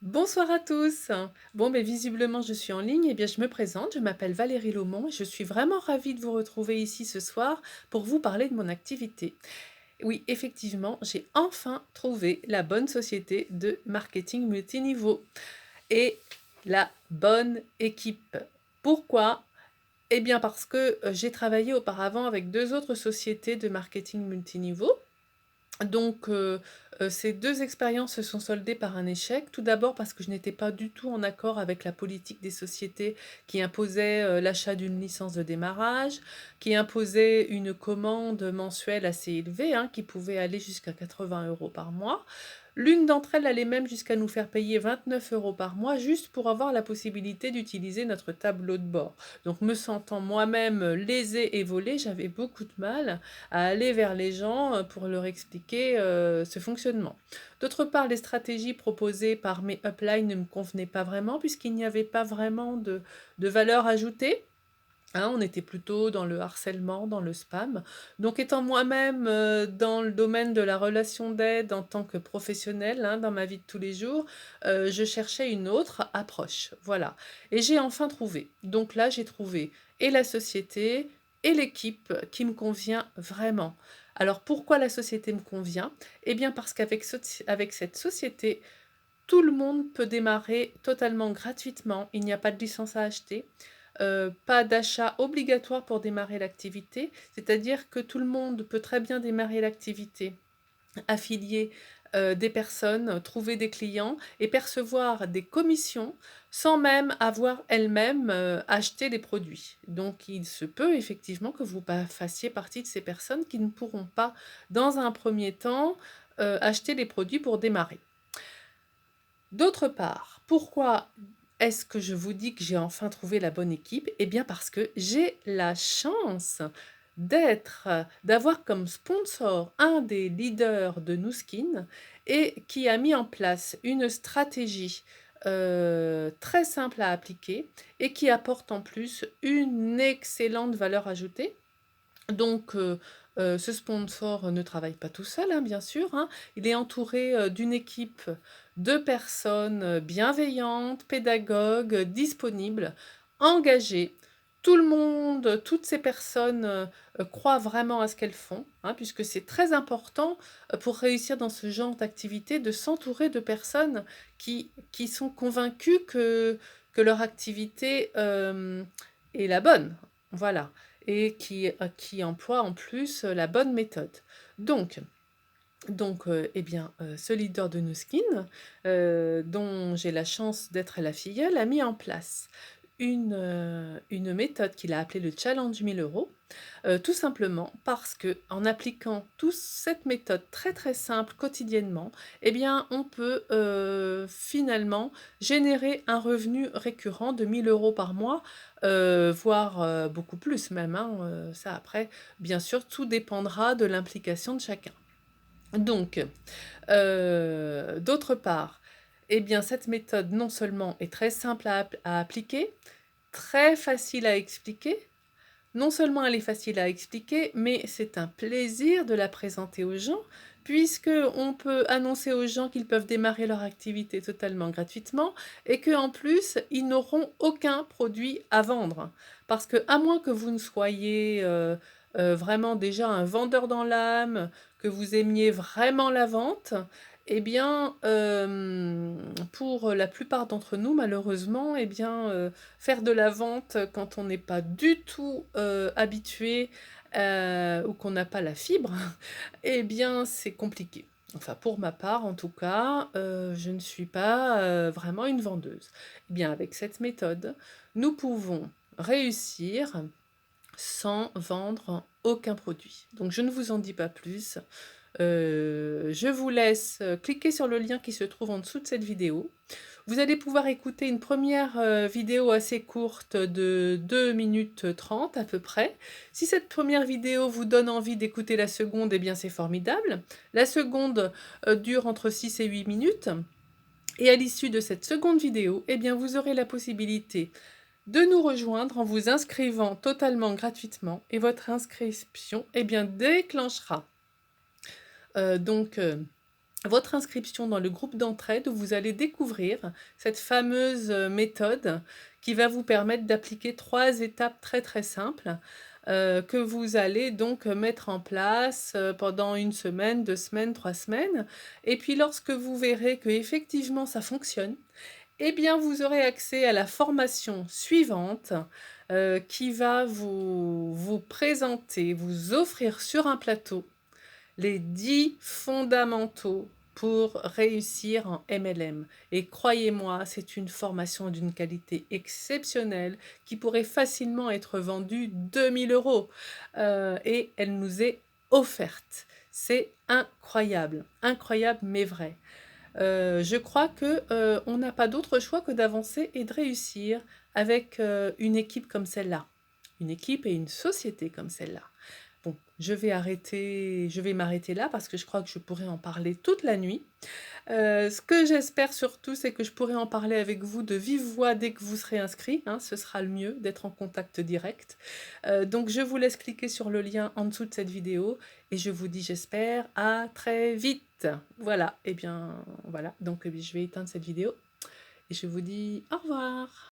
Bonsoir à tous. Bon, mais visiblement, je suis en ligne. Eh bien, je me présente. Je m'appelle Valérie Laumont et je suis vraiment ravie de vous retrouver ici ce soir pour vous parler de mon activité. Oui, effectivement, j'ai enfin trouvé la bonne société de marketing multiniveau et la bonne équipe. Pourquoi? Eh bien, parce que j'ai travaillé auparavant avec deux autres sociétés de marketing multiniveau. Donc, ces 2 expériences se sont soldées par un échec. Tout d'abord parce que je n'étais pas du tout en accord avec la politique des sociétés qui imposait, l'achat d'une licence de démarrage, qui imposait une commande mensuelle assez élevée, hein, qui pouvait aller jusqu'à 80 € par mois. L'une d'entre elles allait même jusqu'à nous faire payer 29 € par mois juste pour avoir la possibilité d'utiliser notre tableau de bord. Donc me sentant moi-même lésée et volée, j'avais beaucoup de mal à aller vers les gens pour leur expliquer ce fonctionnement. D'autre part, les stratégies proposées par mes uplines ne me convenaient pas vraiment puisqu'il n'y avait pas vraiment de valeur ajoutée. Hein, on était plutôt dans le harcèlement, dans le spam. Donc étant moi-même dans le domaine de la relation d'aide en tant que professionnelle, hein, dans ma vie de tous les jours, je cherchais une autre approche. Voilà. Et j'ai enfin trouvé. Donc là, j'ai trouvé et la société et l'équipe qui me convient vraiment. Alors pourquoi la société me convient? Eh bien parce avec cette société, tout le monde peut démarrer totalement gratuitement. Il n'y a pas de licence à acheter. Pas d'achat obligatoire pour démarrer l'activité, c'est-à-dire que tout le monde peut très bien démarrer l'activité, affilier des personnes, trouver des clients et percevoir des commissions sans même avoir elle-même acheté les produits. Donc il se peut effectivement que vous fassiez partie de ces personnes qui ne pourront pas, dans un premier temps, acheter les produits pour démarrer. D'autre part, pourquoi est-ce que je vous dis que j'ai enfin trouvé la bonne équipe? Eh bien parce que j'ai la chance d'avoir comme sponsor un des leaders de Nu Skin et qui a mis en place une stratégie très simple à appliquer et qui apporte en plus une excellente valeur ajoutée. Donc, ce sponsor ne travaille pas tout seul, hein, bien sûr, hein. Il est entouré, d'une équipe de personnes, bienveillantes, pédagogues, disponibles, engagées. Tout le monde, toutes ces personnes, croient vraiment à ce qu'elles font, hein, puisque c'est très important, pour réussir dans ce genre d'activité, de s'entourer de personnes qui sont convaincues que leur activité, est la bonne. Voilà et qui emploie en plus la bonne méthode. Donc, eh bien, ce leader de Nu Skin, dont j'ai la chance d'être la filleule, a mis en place une méthode qu'il a appelée le challenge 1000 €, tout simplement parce que en appliquant cette méthode très, très simple quotidiennement, eh bien, on peut, finalement générer un revenu récurrent de 1 000 € par mois, voire, beaucoup plus même, hein, ça après, bien sûr, tout dépendra de l'implication de chacun. Donc, d'autre part, eh bien, cette méthode non seulement est très simple à appliquer, très facile à expliquer. Non seulement elle est facile à expliquer, mais c'est un plaisir de la présenter aux gens, puisque on peut annoncer aux gens qu'ils peuvent démarrer leur activité totalement gratuitement et qu'en plus, ils n'auront aucun produit à vendre. Parce que à moins que vous ne soyez, vraiment déjà un vendeur dans l'âme, que vous aimiez vraiment la vente, eh bien, pour la plupart d'entre nous, malheureusement, eh bien, faire de la vente quand on n'est pas du tout, habitué, ou qu'on n'a pas la fibre, eh bien, c'est compliqué. Enfin, pour ma part, en tout cas, je ne suis pas, vraiment une vendeuse. Eh bien, avec cette méthode, nous pouvons réussir sans vendre aucun produit. Donc je ne vous en dis pas plus. Je vous laisse, cliquer sur le lien qui se trouve en dessous de cette vidéo. Vous allez pouvoir écouter une première, vidéo assez courte de 2 minutes 30 à peu près. Si cette première vidéo vous donne envie d'écouter la seconde, eh bien c'est formidable. La seconde, dure entre 6 et 8 minutes et à l'issue de cette seconde vidéo, eh bien vous aurez la possibilité de nous rejoindre en vous inscrivant totalement gratuitement et votre inscription, eh bien déclenchera, donc votre inscription dans le groupe d'entraide où vous allez découvrir cette fameuse méthode qui va vous permettre d'appliquer 3 étapes très, très simples, que vous allez donc mettre en place, pendant 1 semaine, 2 semaines, 3 semaines et puis lorsque vous verrez qu'effectivement ça fonctionne, eh bien vous aurez accès à la formation suivante, qui va vous présenter, vous offrir sur un plateau les 10 fondamentaux pour réussir en MLM et croyez-moi, c'est une formation d'une qualité exceptionnelle qui pourrait facilement être vendue 2 000 € et elle nous est offerte. C'est incroyable, incroyable mais vrai. Je crois que, on n'a pas d'autre choix que d'avancer et de réussir avec, une équipe comme celle-là. Une équipe et une société comme celle-là. Bon, je vais m'arrêter là parce que je crois que je pourrais en parler toute la nuit. Ce que j'espère surtout, c'est que je pourrai en parler avec vous de vive voix dès que vous serez inscrits, hein, ce sera le mieux d'être en contact direct. Donc je vous laisse cliquer sur le lien en dessous de cette vidéo et je vous dis, j'espère, à très vite. Voilà, et bien, voilà, donc je vais éteindre cette vidéo et je vous dis au revoir.